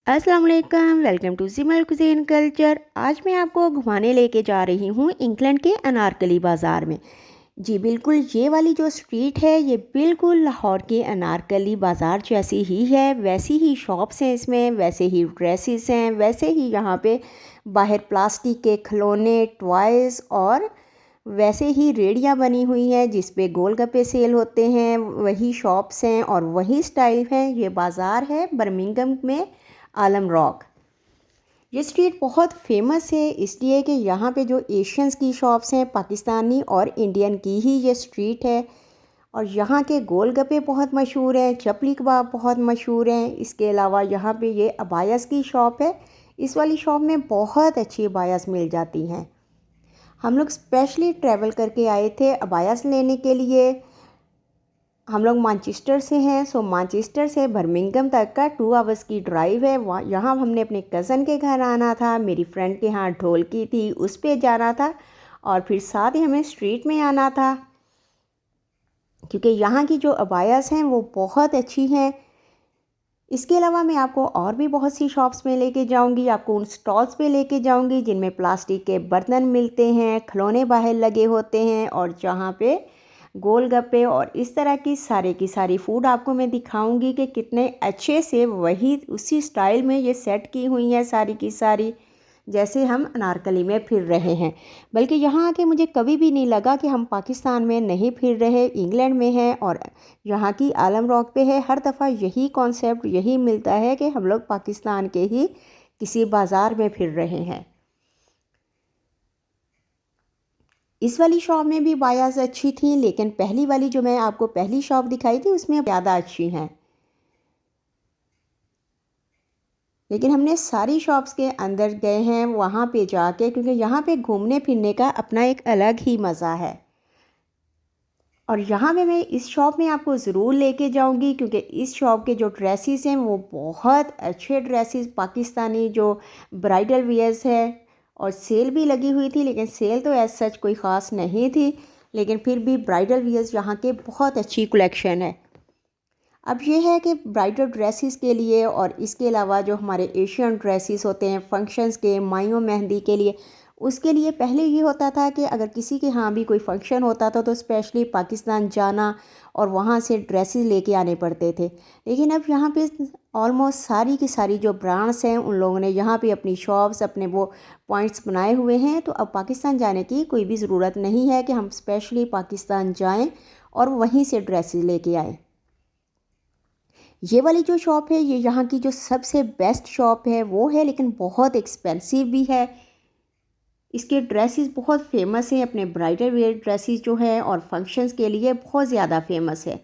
अस्सलाम वालेकुम, welcome to Simal cuisine culture. आज मैं आपको घुमाने लेके जा रही हूँ इंग्लैंड के अनारकली बाज़ार में। जी बिल्कुल, ये वाली जो स्ट्रीट है ये बिल्कुल लाहौर के अनारकली बाज़ार जैसी ही है। वैसी ही शॉप्स हैं इसमें, वैसे ही ड्रेसेस हैं, वैसे ही यहाँ पे बाहर प्लास्टिक के खिलौने, टॉयज़ और वैसे ही रेड़ियाँ बनी हुई हैं जिस पे गोलगप्पे सेल होते हैं। वही शॉप्स हैं और वही स्टाइल है। ये बाज़ार है बर्मिंघम में, आलम रॉक। ये स्ट्रीट बहुत फेमस है इसलिए कि यहाँ पे जो एशियंस की शॉप्स हैं, पाकिस्तानी और इंडियन की ही ये स्ट्रीट है। और यहाँ के गोलगप्पे बहुत मशहूर हैं, चपली कबाब बहुत मशहूर हैं। इसके अलावा यहाँ पे ये अबायास की शॉप है। इस वाली शॉप में बहुत अच्छी अबायास मिल जाती हैं। हम लोग स्पेशली ट्रैवल करके आए थे अबायास लेने के लिए। हम लोग मानचेस्टर से हैं, सो मानचेस्टर से बर्मिंघम तक का 2 आवर्स की ड्राइव है। वहाँ यहाँ हमने अपने कज़न के घर आना था, मेरी फ्रेंड के यहाँ ढोलकी थी उस पे जाना था, और फिर साथ ही हमें स्ट्रीट में आना था क्योंकि यहाँ की जो अबायास हैं वो बहुत अच्छी हैं। इसके अलावा मैं आपको और भी बहुत सी शॉप्स में लेके जाऊंगी, आपको उन स्टॉल्स पे लेके जाऊंगी जिनमें प्लास्टिक के बर्तन मिलते हैं, खिलौने बाहर लगे होते हैं, और जहाँ पे गोलगप्पे और इस तरह की सारी फूड आपको मैं दिखाऊंगी कि कितने अच्छे से वही उसी स्टाइल में ये सेट की हुई हैं सारी की सारी, जैसे हम अनारकली में फिर रहे हैं। बल्कि यहाँ आके मुझे कभी भी नहीं लगा कि हम पाकिस्तान में नहीं फिर रहे, इंग्लैंड में हैं और यहाँ की आलम रॉक पे है। हर दफ़ा यही कॉन्सेप्ट यही मिलता है कि हम लोग पाकिस्तान के ही किसी बाज़ार में फिर रहे हैं। इस वाली शॉप में भी बायास अच्छी थी, लेकिन पहली वाली जो मैं आपको पहली शॉप दिखाई थी उसमें ज़्यादा अच्छी हैं। लेकिन हमने सारी शॉप्स के अंदर गए हैं वहाँ पे जाके, क्योंकि यहाँ पे घूमने फिरने का अपना एक अलग ही मज़ा है। और यहाँ पे मैं इस शॉप में आपको ज़रूर लेके जाऊँगी क्योंकि इस शॉप के जो ड्रेसेस हैं वो बहुत अच्छे ड्रेसेस पाकिस्तानी जो ब्राइडल वियर्स है। और सेल भी लगी हुई थी, लेकिन सेल तो एज सच कोई ख़ास नहीं थी, लेकिन फिर भी ब्राइडल वियर्स यहाँ के बहुत अच्छी कलेक्शन है। अब ये है कि ब्राइडल ड्रेसेस के लिए और इसके अलावा जो हमारे एशियन ड्रेसेस होते हैं फंक्शंस के, माइयों मेहंदी के लिए, उसके लिए पहले ये होता था कि अगर किसी के यहाँ भी कोई फंक्शन होता था तो स्पेशली पाकिस्तान जाना और वहाँ से ड्रेसेस लेके आने पड़ते थे। लेकिन अब यहाँ पे ऑलमोस्ट सारी की सारी जो ब्रांड्स हैं उन लोगों ने यहाँ पे अपनी शॉप्स, अपने वो पॉइंट्स बनाए हुए हैं, तो अब पाकिस्तान जाने की कोई भी ज़रूरत नहीं है कि हम स्पेशली पाकिस्तान जाएँ और वहीं से ड्रेसेस लेके आएँ। ये वाली जो शॉप है ये यहाँ की जो सबसे बेस्ट शॉप है वो है, लेकिन बहुत एक्सपेंसिव भी है। इसके ड्रेसेस बहुत फेमस हैं, अपने ब्राइडल वेयर ड्रेसेस जो है और फंक्शंस के लिए बहुत ज़्यादा फेमस है।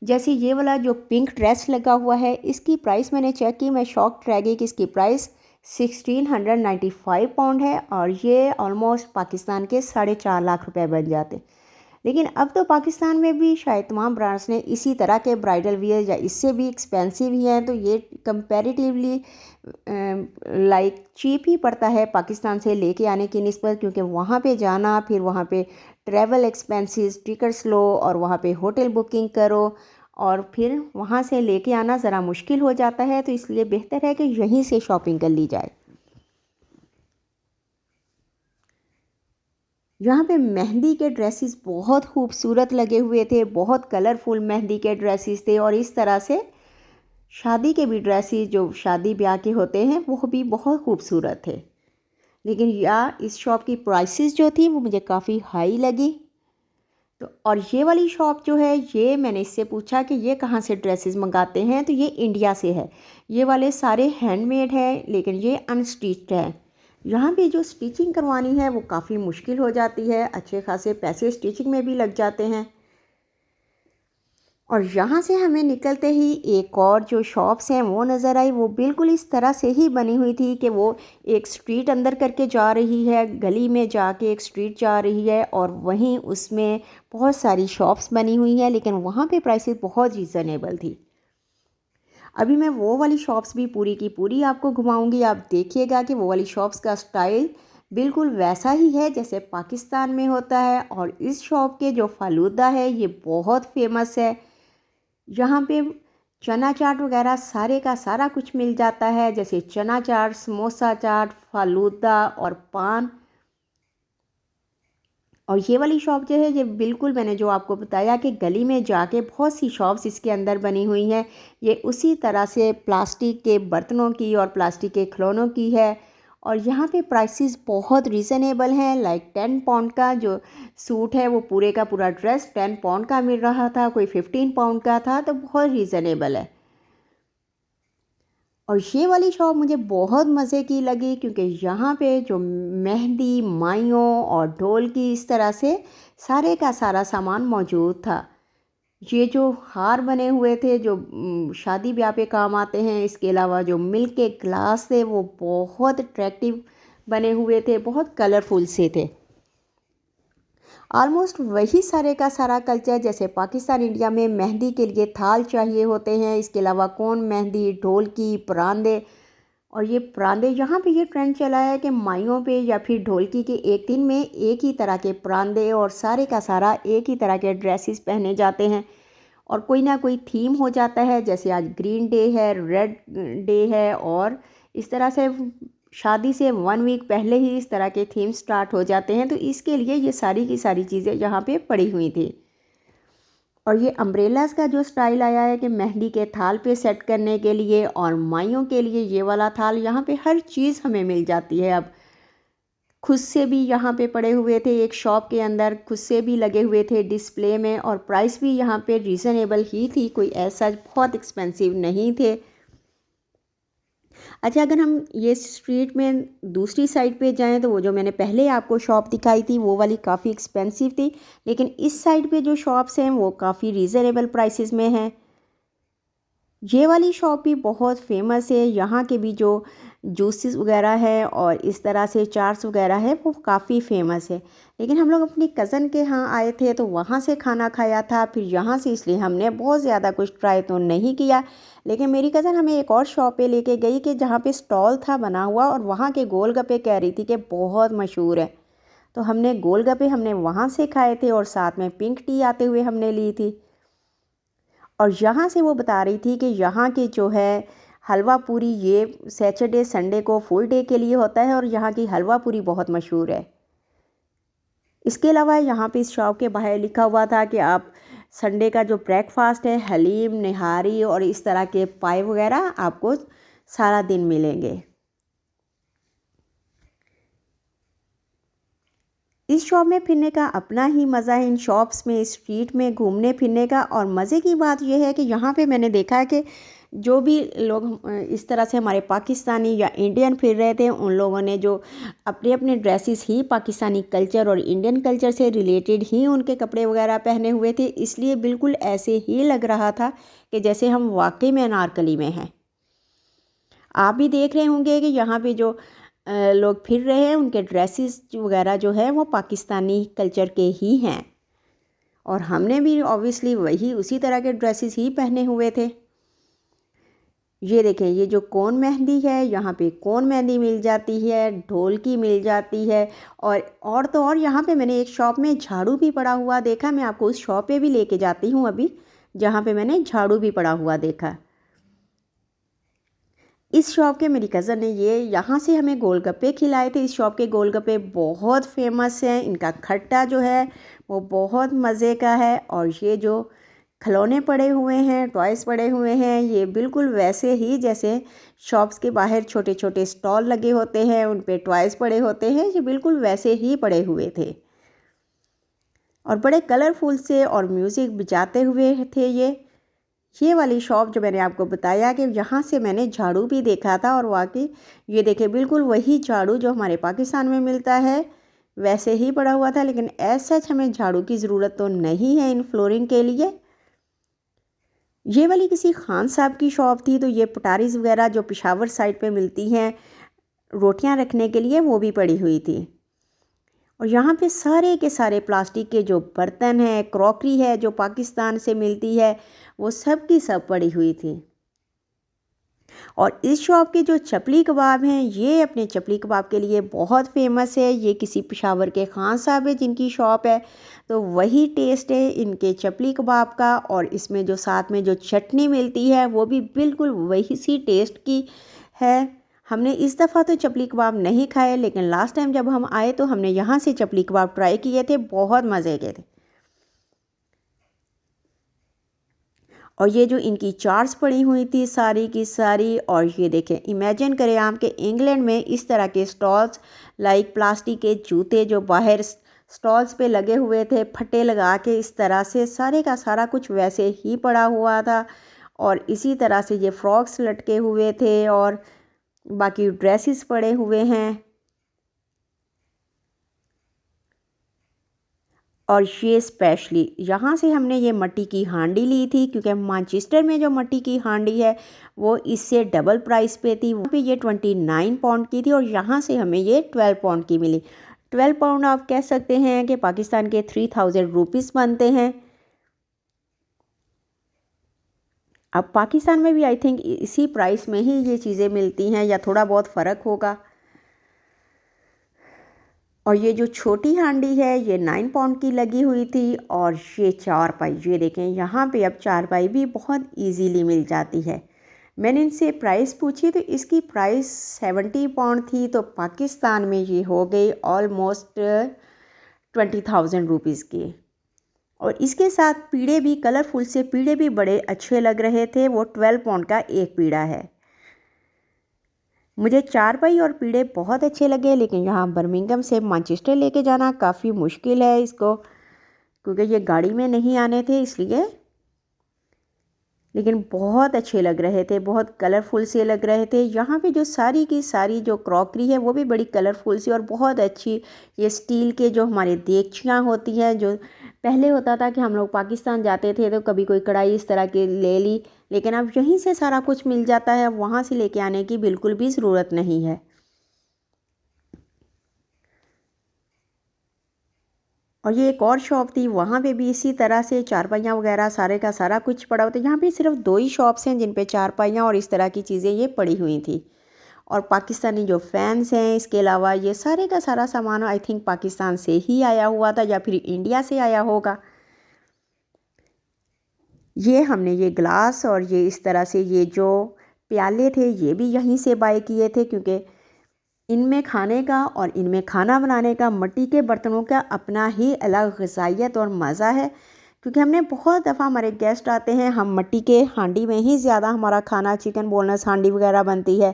जैसे ये वाला जो पिंक ड्रेस लगा हुआ है, इसकी प्राइस मैंने चेक की, मैं शॉक्ड रह गई कि इसकी प्राइस 1695 पाउंड है, और ये ऑलमोस्ट पाकिस्तान के 4.5 लाख रुपए बन जाते। लेकिन अब तो पाकिस्तान में भी शायद तमाम ब्रांड्स ने इसी तरह के ब्राइडल वियर या इससे भी एक्सपेंसिव ही हैं, तो ये कंपैरेटिवली लाइक चीप ही पड़ता है पाकिस्तान से लेके आने की निस्बत, क्योंकि वहाँ पे जाना, फिर वहाँ पे ट्रैवल एक्सपेंसेस, टिकट्स लो और वहाँ पे होटल बुकिंग करो और फिर वहाँ से लेके आना ज़रा मुश्किल हो जाता है। तो इसलिए बेहतर है कि यहीं से शॉपिंग कर ली जाए। यहाँ पे मेहंदी के ड्रेसेस बहुत खूबसूरत लगे हुए थे, बहुत कलरफुल मेहंदी के ड्रेसेस थे, और इस तरह से शादी के भी ड्रेसेस जो शादी ब्याह के होते हैं वो भी बहुत खूबसूरत थे। लेकिन इस शॉप की प्राइसेस जो थी वो मुझे काफ़ी हाई लगी। तो और ये वाली शॉप जो है, ये मैंने इससे पूछा कि ये कहाँ से ड्रेसेस मंगाते हैं, तो ये इंडिया से है। ये वाले सारे हैंडमेड हैं, लेकिन ये अनस्टिच्ड है। यहाँ पे जो स्टिचिंग करवानी है वो काफ़ी मुश्किल हो जाती है, अच्छे खासे पैसे स्टिचिंग में भी लग जाते हैं। और यहाँ से हमें निकलते ही एक और जो शॉप्स हैं वो नज़र आई, वो बिल्कुल इस तरह से ही बनी हुई थी कि वो एक स्ट्रीट अंदर करके जा रही है, गली में जाके एक स्ट्रीट जा रही है, और वहीं उसमें बहुत सारी शॉप्स बनी हुई हैं, लेकिन वहाँ पे प्राइसेस बहुत रीज़नेबल थी। अभी मैं वो वाली शॉप्स भी पूरी की पूरी आपको घुमाऊंगी, आप देखिएगा कि वो वाली शॉप्स का स्टाइल बिल्कुल वैसा ही है जैसे पाकिस्तान में होता है। और इस शॉप के जो फालूदा है ये बहुत फेमस है। यहाँ पे चना चाट वगैरह सारे का सारा कुछ मिल जाता है, जैसे चना चाट, समोसा चाट, फालूदा और पान। और ये वाली शॉप जो है ये बिल्कुल मैंने जो आपको बताया कि गली में जाके बहुत सी शॉप्स इसके अंदर बनी हुई हैं, ये उसी तरह से प्लास्टिक के बर्तनों की और प्लास्टिक के खिलौनों की है। और यहाँ पे प्राइसेस बहुत रीज़नेबल हैं। लाइक 10 पाउंड का जो सूट है वो पूरे का पूरा ड्रेस 10 पाउंड का मिल रहा था, कोई 15 पाउंड का था, तो बहुत रीज़नेबल है। और ये वाली शॉप मुझे बहुत मज़े की लगी क्योंकि यहाँ पे जो मेहंदी, माइयों और ढोल की इस तरह से सारे का सारा सामान मौजूद था। ये जो हार बने हुए थे जो शादी ब्याह पे काम आते हैं, इसके अलावा जो मिल्क के ग्लास थे वो बहुत अट्रैक्टिव बने हुए थे, बहुत कलरफुल से थे। ऑलमोस्ट वही सारे का सारा कल्चर, जैसे पाकिस्तान इंडिया में मेहंदी के लिए थाल चाहिए होते हैं, इसके अलावा कोन मेहंदी, ढोलकी, परांदे। और ये परांदे यहाँ पे ये ट्रेंड चला है कि माइयों पे या फिर ढोलकी के एक दिन में एक ही तरह के परांदे और सारे का सारा एक ही तरह के ड्रेसेस पहने जाते हैं और कोई ना कोई थीम हो जाता है, जैसे आज ग्रीन डे है, रेड डे है, और इस तरह से शादी से 1 वीक पहले ही इस तरह के थीम स्टार्ट हो जाते हैं। तो इसके लिए ये सारी की सारी चीज़ें यहाँ पे पड़ी हुई थी। और ये अम्ब्रेलास का जो स्टाइल आया है कि मेहंदी के थाल पे सेट करने के लिए और माइयों के लिए ये वाला थाल, यहाँ पे हर चीज़ हमें मिल जाती है। अब खुद से भी यहाँ पे पड़े हुए थे, एक शॉप के अंदर खुद से भी लगे हुए थे डिस्प्ले में, और प्राइस भी यहाँ पे रीज़नेबल ही थी, कोई ऐसा बहुत एक्सपेंसिव नहीं थे। अच्छा, अगर हम ये स्ट्रीट में दूसरी साइड पे जाएं तो वो जो मैंने पहले आपको शॉप दिखाई थी वो वाली काफ़ी एक्सपेंसिव थी, लेकिन इस साइड पे जो शॉप्स हैं वो काफ़ी रीज़नेबल प्राइसेस में हैं। ये वाली शॉप भी बहुत फेमस है, यहाँ के भी जो जूसेस वगैरह है और इस तरह से चाट्स वगैरह है वो काफ़ी फेमस है। लेकिन हम लोग अपनी कज़न के यहाँ आए थे तो वहाँ से खाना खाया था, फिर यहाँ से, इसलिए हमने बहुत ज़्यादा कुछ ट्राई तो नहीं किया। लेकिन मेरी कज़न हमें एक और शॉप पे लेके गई कि जहाँ पे स्टॉल था बना हुआ और वहाँ के गोलगप्पे कह रही थी कि बहुत मशहूर है। तो हमने गोलगप्पे हमने वहाँ से खाए थे और साथ में पिंक टी आते हुए हमने ली थी। और यहाँ से वो बता रही थी कि यहाँ के जो है हलवा पूरी, ये सैटरडे संडे को फुल डे के लिए होता है और यहाँ की हलवा पूरी बहुत मशहूर है। इसके अलावा यहाँ पे इस शॉप के बाहर लिखा हुआ था कि आप संडे का जो ब्रेकफास्ट है, हलीम, निहारी और इस तरह के पाए वगैरह आपको सारा दिन मिलेंगे। इस शॉप में फिरने का अपना ही मज़ा है, इन शॉप्स में, स्ट्रीट में घूमने फिरने का। और मज़े की बात यह है कि यहाँ पे मैंने देखा है कि जो भी लोग इस तरह से हमारे पाकिस्तानी या इंडियन फिर रहे थे, उन लोगों ने जो अपने अपने ड्रेसेस ही पाकिस्तानी कल्चर और इंडियन कल्चर से रिलेटेड ही उनके कपड़े वगैरह पहने हुए थे, इसलिए बिल्कुल ऐसे ही लग रहा था कि जैसे हम वाकई में अनारकली में हैं। आप भी देख रहे होंगे कि यहाँ पे जो लोग फिर रहे हैं उनके ड्रेसेस वगैरह जो है वो पाकिस्तानी कल्चर के ही हैं, और हमने भी ऑब्वियसली वही उसी तरह के ड्रेसेस ही पहने हुए थे। ये देखें, ये जो कोन मेहंदी है, यहाँ पे कोन मेहंदी मिल जाती है, ढोलकी मिल जाती है, और तो और यहाँ पे मैंने एक शॉप में झाड़ू भी पड़ा हुआ देखा। मैं आपको उस शॉप पे भी लेके जाती हूँ अभी, जहाँ पे मैंने झाड़ू भी पड़ा हुआ देखा। इस शॉप के मेरी कज़न ने ये यहाँ से हमें गोलगप्पे खिलाए थे। इस शॉप के गोलगप्पे बहुत फेमस हैं, इनका खट्टा जो है वो बहुत मज़े का है। और ये जो खिलौने पड़े हुए हैं, टॉयज़ पड़े हुए हैं, ये बिल्कुल वैसे ही जैसे शॉप्स के बाहर छोटे छोटे स्टॉल लगे होते हैं, उन पे टॉयज़ पड़े होते हैं, ये बिल्कुल वैसे ही पड़े हुए थे और बड़े कलरफुल से और म्यूज़िक बजाते हुए थे। ये वाली शॉप जो मैंने आपको बताया कि यहाँ से मैंने झाड़ू भी देखा था, और वाकई ये देखे बिल्कुल वही झाड़ू जो हमारे पाकिस्तान में मिलता है वैसे ही पड़ा हुआ था। लेकिन एज सच हमें झाड़ू की ज़रूरत तो नहीं है इन फ्लोरिंग के लिए। ये वाली किसी खान साहब की शॉप थी, तो ये पटारीज़ वगैरह जो पेशावर साइड पे मिलती हैं रोटियां रखने के लिए, वो भी पड़ी हुई थी। और यहाँ पे सारे के सारे प्लास्टिक के जो बर्तन हैं, क्रॉकरी है जो पाकिस्तान से मिलती है, वो सब की सब पड़ी हुई थी। और इस शॉप के जो चपली कबाब हैं ये अपने चपली कबाब के लिए बहुत फेमस है। ये किसी पेशावर के खान साहब है जिनकी शॉप है, तो वही टेस्ट है इनके चपली कबाब का। और इसमें जो साथ में जो चटनी मिलती है वो भी बिल्कुल वही सी टेस्ट की है। हमने इस दफ़ा तो चपली कबाब नहीं खाए, लेकिन लास्ट टाइम जब हम आए तो हमने यहाँ से चपली कबाब ट्राई किए थे, बहुत मज़े के थे। और ये जो इनकी चार्ट्स पड़ी हुई थी सारी की सारी, और ये देखें, इमेजिन करें आप कि इंग्लैंड में इस तरह के स्टॉल्स लाइक प्लास्टिक के जूते जो बाहर स्टॉल्स पे लगे हुए थे फटे लगा के, इस तरह से सारे का सारा कुछ वैसे ही पड़ा हुआ था। और इसी तरह से ये फ्रॉक्स लटके हुए थे और बाकी ड्रेसेस पड़े हुए हैं। और ये स्पेशली यहाँ से हमने ये मिट्टी की हांडी ली थी, क्योंकि मैनचेस्टर में जो मिट्टी की हांडी है वो इससे डबल प्राइस पे थी। वहाँ पे ये 29 पाउंड की थी और यहाँ से हमें ये 12 पाउंड की मिली। 12 पाउंड आप कह सकते हैं कि पाकिस्तान के 3000 रुपीज़ बनते हैं। अब पाकिस्तान में भी आई थिंक इसी प्राइस में ही ये चीज़ें मिलती हैं या थोड़ा बहुत फ़र्क होगा। और ये जो छोटी हांडी है ये 9 पाउंड की लगी हुई थी। और ये चारपाई, ये देखें यहाँ पे अब चारपाई भी बहुत इजीली मिल जाती है। मैंने इनसे प्राइस पूछी तो इसकी प्राइस 70 पाउंड थी, तो पाकिस्तान में ये हो गई ऑलमोस्ट 20,000 रुपीज़ की। और इसके साथ पीड़े भी, कलरफुल से पीड़े भी बड़े अच्छे लग रहे थे। वो 12 पाउंड का एक पीड़ा है। मुझे चारपाई और पीड़े बहुत अच्छे लगे, लेकिन यहाँ बर्मिंघम से मैनचेस्टर लेके जाना काफ़ी मुश्किल है इसको, क्योंकि ये गाड़ी में नहीं आने थे इसलिए। लेकिन बहुत अच्छे लग रहे थे, बहुत कलरफुल से लग रहे थे। यहाँ पे जो सारी की सारी जो क्रॉकरी है वो भी बड़ी कलरफुल सी और बहुत अच्छी। ये स्टील के जो हमारे देगचियाँ होती हैं, जो पहले होता था कि हम लोग पाकिस्तान जाते थे तो कभी कोई कढ़ाई इस तरह की ले ली, लेकिन अब यहीं से सारा कुछ मिल जाता है, वहाँ से लेके आने की बिल्कुल भी ज़रूरत नहीं है। और ये एक और शॉप थी, वहाँ पे भी इसी तरह से चारपाइयाँ वगैरह सारे का सारा कुछ पड़ा होता है। यहाँ पे सिर्फ 2 ही शॉप्स हैं जिन पे चारपाइयाँ और इस तरह की चीज़ें ये पड़ी हुई थी। और पाकिस्तानी जो फैंस हैं, इसके अलावा ये सारे का सारा सामान आई थिंक पाकिस्तान से ही आया हुआ था या फिर इंडिया से आया होगा। ये हमने ये ग्लास और ये इस तरह से ये जो प्याले थे ये भी यहीं से बाय किए थे, क्योंकि इनमें खाने का और इनमें खाना बनाने का, मिट्टी के बर्तनों का अपना ही अलग ग़िज़ाइयत और मज़ा है। क्योंकि हमने बहुत दफ़ा, हमारे गेस्ट आते हैं, हम मिट्टी के हांडी में ही ज़्यादा हमारा खाना, चिकन बोनलेस हांडी वगैरह बनती है,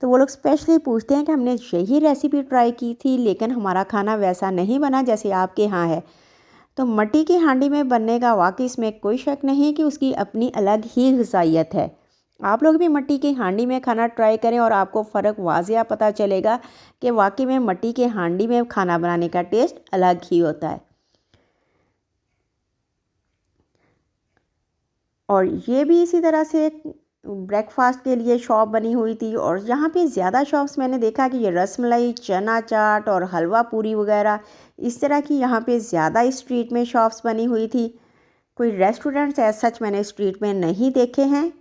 तो वो लोग स्पेशली पूछते हैं कि हमने यही रेसिपी ट्राई की थी लेकिन हमारा खाना वैसा नहीं बना जैसे आपके यहाँ है। तो मिट्टी की हांडी में बनने का वाकई इसमें कोई शक नहीं कि उसकी अपनी अलग ही ग़िज़ाइयत है। आप लोग भी मिट्टी की हांडी में खाना ट्राई करें और आपको फ़र्क वाज़िया पता चलेगा कि वाकई में मिट्टी के हांडी में खाना बनाने का टेस्ट अलग ही होता है। और ये भी इसी तरह से ब्रेकफास्ट के लिए शॉप बनी हुई थी। और यहाँ पे ज़्यादा शॉप्स मैंने देखा कि ये रसमलाई, चना चाट और हलवा पूरी वगैरह इस तरह की यहाँ पे ज़्यादा स्ट्रीट में शॉप्स बनी हुई थी। कोई रेस्टोरेंट्स ऐसा सच मैंने स्ट्रीट में नहीं देखे हैं।